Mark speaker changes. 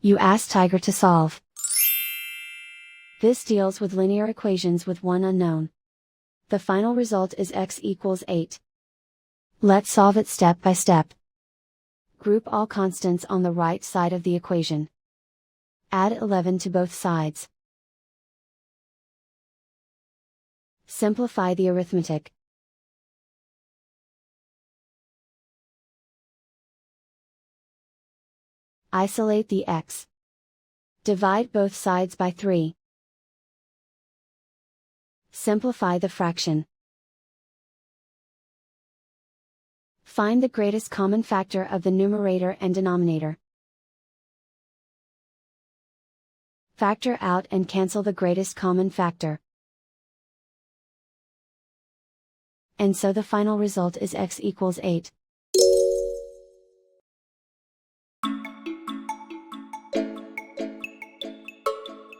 Speaker 1: You ask Tiger to solve. This deals with linear equations with one unknown. The final result is x equals 8. Let's solve it step by step. Group all constants on the right side of the equation. Add 11 to both sides. Simplify the arithmetic. Isolate the x. Divide both sides by 3. Simplify the fraction. Find the greatest common factor of the numerator and denominator. Factor out and cancel the greatest common factor. And so the final result is x equals 8.